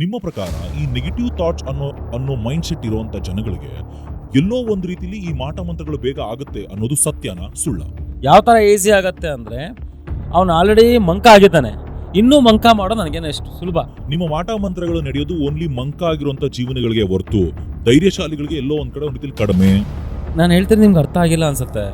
ನಿಮ್ಮ ಪ್ರಕಾರ ಈ ನೆಗೆಟಿವ್ ಥಾಟ್ಸ್ ಅನ್ನೋ ಮೈಂಡ್ ಸೆಟ್ ಇರುವಂತ ಜನಗಳಿಗೆ ಎಲ್ಲೋ ಒಂದು ರೀತಿಲಿ ಈ ಮಾಟ ಮಂತ್ರಗಳು ಬೇಗ ಆಗುತ್ತೆ ಅನ್ನೋದು ಸತ್ಯನಾ ಸುಳ್ಳ? ಯಾವ ಥರ ಈಸಿ ಆಗುತ್ತೆ ಅಂದರೆ ಅವನು ಆಲ್ರೆಡಿ ಮಂಕ ಆಗಿದ್ದಾನೆ, ಇನ್ನೂ ಮಂಕ ಮಾಡೋದು ನನಗೇನು ಎಷ್ಟು ಸುಲಭ. ನಿಮ್ಮ ಮಾಟ ಮಂತ್ರಗಳು ನಡೆಯೋದು ಓನ್ಲಿ ಮಂಕ ಆಗಿರುವಂತ ಜೀವನಗಳಿಗೆ ಹೊರತು ಧೈರ್ಯಶಾಲಿಗಳಿಗೆ ಎಲ್ಲೋ ಒಂದ್ ಕಡೆ ಒಂದು ರೀತಿಲಿ ಕಡಿಮೆ. ನಾನು ಹೇಳ್ತೀನಿ, ನಿಮ್ಗೆ ಅರ್ಥ ಆಗಿಲ್ಲ ಅನ್ಸುತ್ತೆ.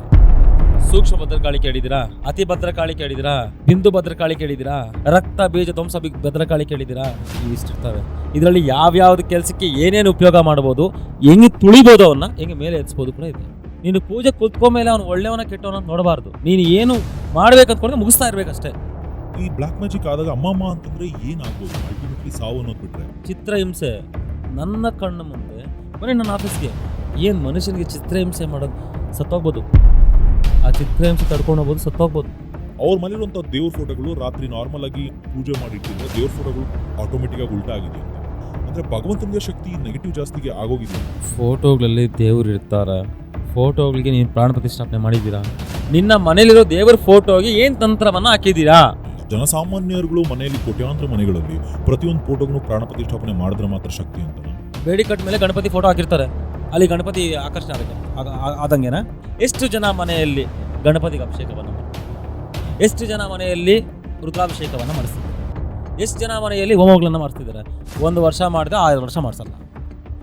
ಸೂಕ್ಷ್ಮ ಭದ್ರಕಾಳಿ ಕೇಳಿದಿರಾ, ಅತಿ ಭದ್ರಕಾಳಿ ಕೇಳಿದಿರಾ, ಬಿಂದು ಭದ್ರಕಾಳಿ ಕೇಳಿದಿರಾ, ರಕ್ತ ಬೀಜ ಧ್ವಂಸ ಭದ್ರಕಾಳಿ ಕೇಳಿದಿರಾ? ಇಷ್ಟಿರ್ತವೆ. ಇದರಲ್ಲಿ ಯಾವ್ಯಾವ್ದು ಕೆಲಸಕ್ಕೆ ಏನೇನು ಉಪಯೋಗ ಮಾಡ್ಬೋದು, ಹೆಂಗೆ ತುಳಿಬೋದು, ಅವನ್ನ ಹೆಂಗೆ ಮೇಲೆ ಎತ್ಸ್ಬೋದು ಕೂಡ ಇದೆ. ನೀನು ಪೂಜೆ ಕೂತ್ಕೊಂಡ್ಮೇಲೆ ಅವ್ನು ಒಳ್ಳೆಯವನ ಕೆಟ್ಟವನ ನೋಡಬಾರ್ದು. ನೀನು ಏನು ಮಾಡ್ಬೇಕಂತ್ಕೊಂಡ್ರೆ ಮುಗಿಸ್ತಾ ಇರ್ಬೇಕಷ್ಟೇ. ಈ ಬ್ಲಾಕ್ ಮ್ಯಾಜಿಕ್ ಆದಾಗ ಅಮ್ಮಮ್ಮ ಅಂತಂದ್ರೆ ಏನಾಗ್ಬೋದು? ಅಲ್ಟಿಮೇಟ್ಲಿ ಸಾವು ಅನ್ನೋದು ಬಿಟ್ರೆ ಚಿತ್ರಹಿಂಸೆ ನನ್ನ ಕಣ್ಣು ಮುಂದೆ ಬನ್ನಿ ನನ್ನ ಆಫೀಸ್ಗೆ. ಏನು ಮನುಷ್ಯನಿಗೆ ಚಿತ್ರಹಿಂಸೆ ಮಾಡೋದು? ಸತ್ತೋಗ್ಬೋದು. ಆ ಚಿತ್ರಹಿಂಸೆ ತಡ್ಕೊಂಡು ಹೋಗ್ಬೋದು, ಸತ್ತೋಗ್ಬೋದು. ಅವ್ರ ಮನೇಲಿರುವಂಥ ದೇವ್ರ ಫೋಟೋಗಳು ರಾತ್ರಿ ನಾರ್ಮಲ್ ಆಗಿ ಪೂಜೆ ಮಾಡಿಟ್ಟಿದ್ರೆ ದೇವ್ರ ಫೋಟೋಗಳು ಆಟೋಮೆಟಿಕ್ ಆಗಿ ಉಲ್ಟಾ ಆಗಿದೆ ಅಂತ. ಅಂದ್ರೆ ಭಗವಂತನಿಗೆ ಶಕ್ತಿ ನೆಗೆಟಿವ್ ಜಾಸ್ತಿಗೆ ಆಗೋಗಿದೆ. ಫೋಟೋಗಳಲ್ಲಿ ದೇವ್ರು ಇರ್ತಾರೆ, ಫೋಟೋಗಳಿಗೆ ನೀನು ಪ್ರಾಣ ಪ್ರತಿಷ್ಠಾಪನೆ ಮಾಡಿದ್ದೀರಾ? ನಿನ್ನ ಮನೇಲಿರೋ ದೇವರ ಫೋಟೋಗೆ ಏನು ತಂತ್ರವನ್ನು ಹಾಕಿದ್ದೀರಾ? ಜನಸಾಮಾನ್ಯರುಗಳು ಮನೆಯಲ್ಲಿ ಕೋಟ್ಯಾಂತರ ಮನೆಗಳಲ್ಲಿ ಪ್ರತಿಯೊಂದು ಫೋಟೋಗೂ ಪ್ರಾಣ ಪ್ರತಿಷ್ಠಾಪನೆ ಮಾಡಿದ್ರೆ ಮಾತ್ರ ಶಕ್ತಿ ಅಂತ. ಬೇಡಿ ಕಟ್ಟ ಮೇಲೆ ಗಣಪತಿ ಫೋಟೋ ಹಾಕಿರ್ತಾರೆ, ಅಲ್ಲಿ ಗಣಪತಿ ಆಕರ್ಷಣೆ ಆಗುತ್ತೆ ಆದಂಗೆನಾ? ಎಷ್ಟು ಜನ ಮನೆಯಲ್ಲಿ ಗಣಪತಿಗೆ ಅಭಿಷೇಕವನ್ನು ಮಾಡ್ತಾರೆ? ಎಷ್ಟು ಜನ ಮನೆಯಲ್ಲಿ ರುದ್ರಾಭಿಷೇಕವನ್ನು ಮಾಡಿಸ್ತಿದ್ದಾರೆ? ಎಷ್ಟು ಜನ ಮನೆಯಲ್ಲಿ ಹೋಮಗಳನ್ನು ಮಾಡಿಸ್ತಿದ್ದಾರೆ? 1 ವರ್ಷ ಮಾಡಿದ್ರೆ 6 ವರ್ಷ ಮಾಡಿಸಲ್ಲ.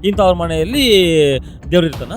ಇಂಥವ್ರ ಮನೆಯಲ್ಲಿ ದೇವ್ರು ಇರ್ತಾನ?